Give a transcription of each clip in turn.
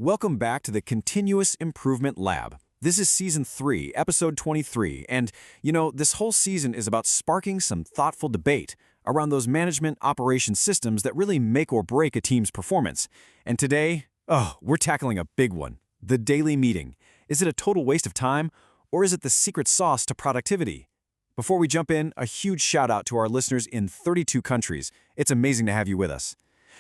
Welcome back to the Continuous Improvement Lab. This is Season 3, Episode 23, and, this whole season is about sparking some thoughtful debate around those management operation systems that really make or break a team's performance. And today, we're tackling a big one, the daily meeting. Is it a total waste of time, or is it the secret sauce to productivity? Before we jump in, a huge shout out to our listeners in 32 countries. It's amazing to have you with us.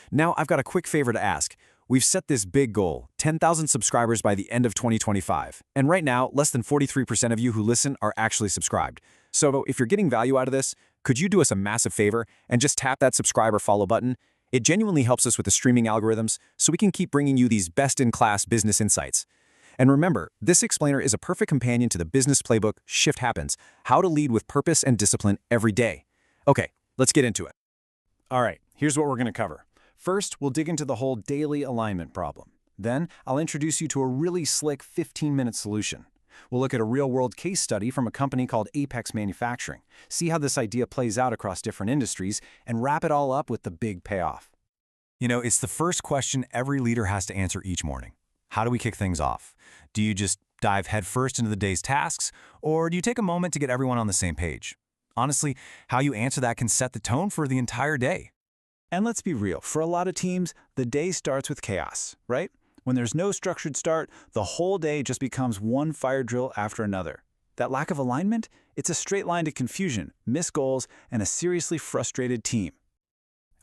Now, I've got a quick favor to ask. We've set this big goal, 10,000 subscribers by the end of 2025. And right now, less than 43% of you who listen are actually subscribed. So if you're getting value out of this, could you do us a massive favor and just tap that subscribe or follow button? It genuinely helps us with the streaming algorithms so we can keep bringing you these best-in-class business insights. And remember, this explainer is a perfect companion to the business playbook Shift Happens, how to lead with purpose and discipline every day. Okay, let's get into it. All right, here's what we're going to cover. First, we'll dig into the whole daily alignment problem. Then, I'll introduce you to a really slick 15-minute solution. We'll look at a real-world case study from a company called Apex Manufacturing, see how this idea plays out across different industries, and wrap it all up with the big payoff. It's the first question every leader has to answer each morning. How do we kick things off? Do you just dive headfirst into the day's tasks, or do you take a moment to get everyone on the same page? Honestly, how you answer that can set the tone for the entire day. And let's be real, for a lot of teams, the day starts with chaos, right? When there's no structured start, the whole day just becomes one fire drill after another. That lack of alignment, it's a straight line to confusion, missed goals, and a seriously frustrated team.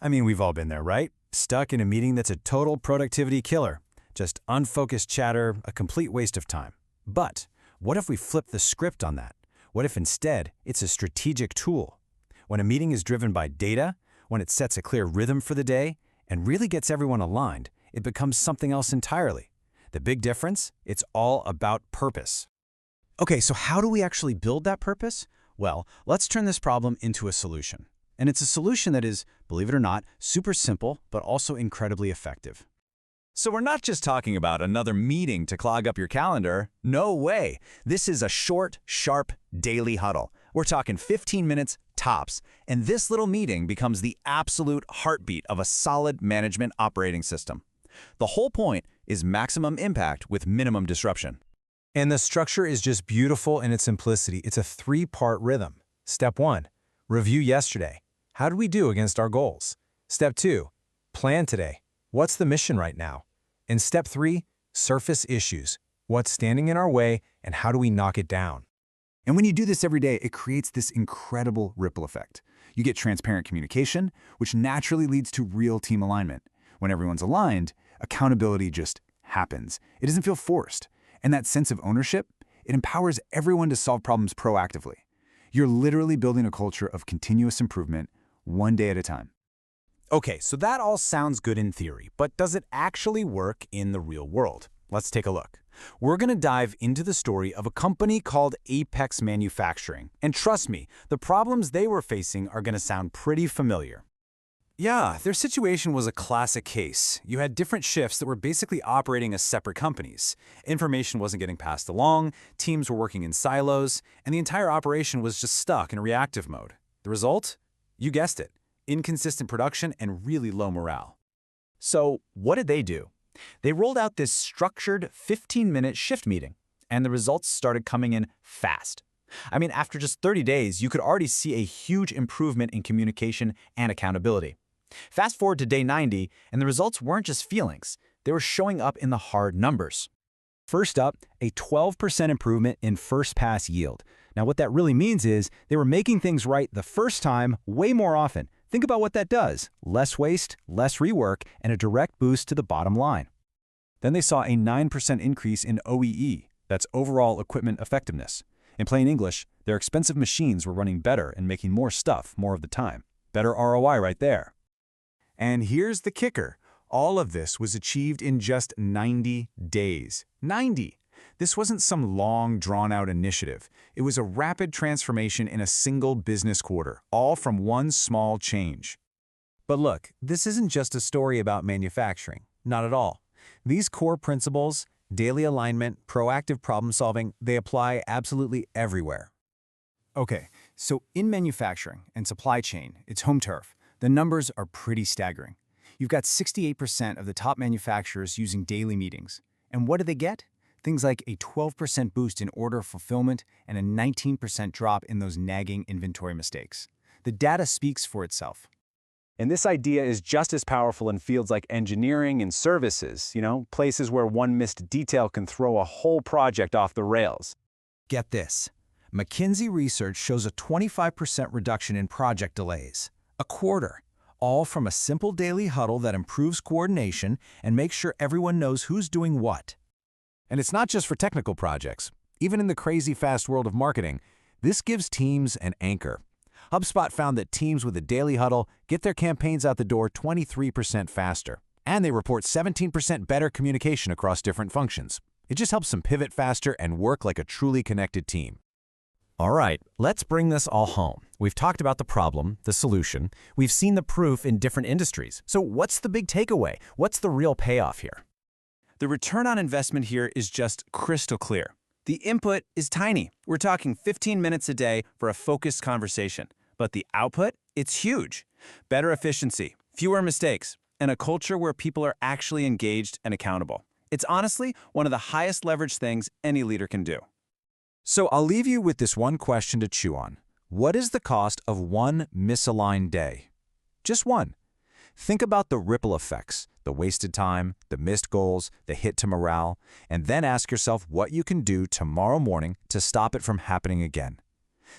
We've all been there, right? Stuck in a meeting that's a total productivity killer. Just unfocused chatter, a complete waste of time. But what if we flip the script on that? What if instead it's a strategic tool? When a meeting is driven by data, when it sets a clear rhythm for the day and really gets everyone aligned, it becomes something else entirely. The big difference? It's all about purpose. Okay, so how do we actually build that purpose? Well, let's turn this problem into a solution. And it's a solution that is, believe it or not, super simple, but also incredibly effective. So we're not just talking about another meeting to clog up your calendar. No way. This is a short, sharp, daily huddle. We're talking 15 minutes tops, and this little meeting becomes the absolute heartbeat of a solid management operating system. The whole point is maximum impact with minimum disruption. And the structure is just beautiful in its simplicity. It's a 3-part rhythm. Step 1, review yesterday. How did we do against our goals? Step 2, plan today. What's the mission right now? And Step 3, surface issues. What's standing in our way and how do we knock it down? And when you do this every day, it creates this incredible ripple effect. You get transparent communication, which naturally leads to real team alignment. When everyone's aligned, accountability just happens. It doesn't feel forced. And that sense of ownership, it empowers everyone to solve problems proactively. You're literally building a culture of continuous improvement, one day at a time. Okay, so that all sounds good in theory, but does it actually work in the real world? Let's take a look. We're going to dive into the story of a company called Apex Manufacturing. And trust me, the problems they were facing are going to sound pretty familiar. Yeah, their situation was a classic case. You had different shifts that were basically operating as separate companies. Information wasn't getting passed along, teams were working in silos, and the entire operation was just stuck in reactive mode. The result? You guessed it. Inconsistent production and really low morale. So what did they do? They rolled out this structured 15-minute shift meeting, and the results started coming in fast. After just 30 days, you could already see a huge improvement in communication and accountability. Fast forward to day 90, and the results weren't just feelings. They were showing up in the hard numbers. First up, a 12% improvement in first-pass yield. Now, what that really means is they were making things right the first time way more often. Think about what that does. Less waste, less rework, and a direct boost to the bottom line. Then they saw a 9% increase in OEE. That's overall equipment effectiveness. In plain English, their expensive machines were running better and making more stuff more of the time. Better ROI right there. And here's the kicker. All of this was achieved in just 90 days. 90! This wasn't some long, drawn-out initiative. It was a rapid transformation in a single business quarter, all from one small change. But look, this isn't just a story about manufacturing. Not at all. These core principles, daily alignment, proactive problem-solving, they apply absolutely everywhere. Okay, so in manufacturing and supply chain, it's home turf. The numbers are pretty staggering. You've got 68% of the top manufacturers using daily meetings. And what do they get? Things like a 12% boost in order fulfillment and a 19% drop in those nagging inventory mistakes. The data speaks for itself. And this idea is just as powerful in fields like engineering and services, places where one missed detail can throw a whole project off the rails. Get this. McKinsey research shows a 25% reduction in project delays. A quarter. All from a simple daily huddle that improves coordination and makes sure everyone knows who's doing what. And it's not just for technical projects. Even in the crazy fast world of marketing, this gives teams an anchor. HubSpot found that teams with a daily huddle get their campaigns out the door 23% faster, and they report 17% better communication across different functions. It just helps them pivot faster and work like a truly connected team. All right, let's bring this all home. We've talked about the problem, the solution. We've seen the proof in different industries. So what's the big takeaway? What's the real payoff here? The return on investment here is just crystal clear. The input is tiny. We're talking 15 minutes a day for a focused conversation. But the output, it's huge. Better efficiency, fewer mistakes, and a culture where people are actually engaged and accountable. It's honestly one of the highest leverage things any leader can do. So I'll leave you with this one question to chew on. What is the cost of one misaligned day? Just one. Think about the ripple effects, the wasted time, the missed goals, the hit to morale, and then ask yourself what you can do tomorrow morning to stop it from happening again.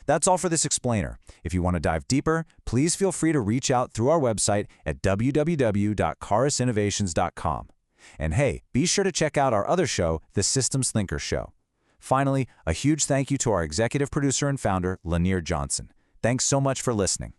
That's all for this explainer. If you want to dive deeper, please feel free to reach out through our website at www.karaswisher.com. And hey, be sure to check out our other show, The Systems Thinker Show. Finally, a huge thank you to our executive producer and founder, Lanier Johnson. Thanks so much for listening.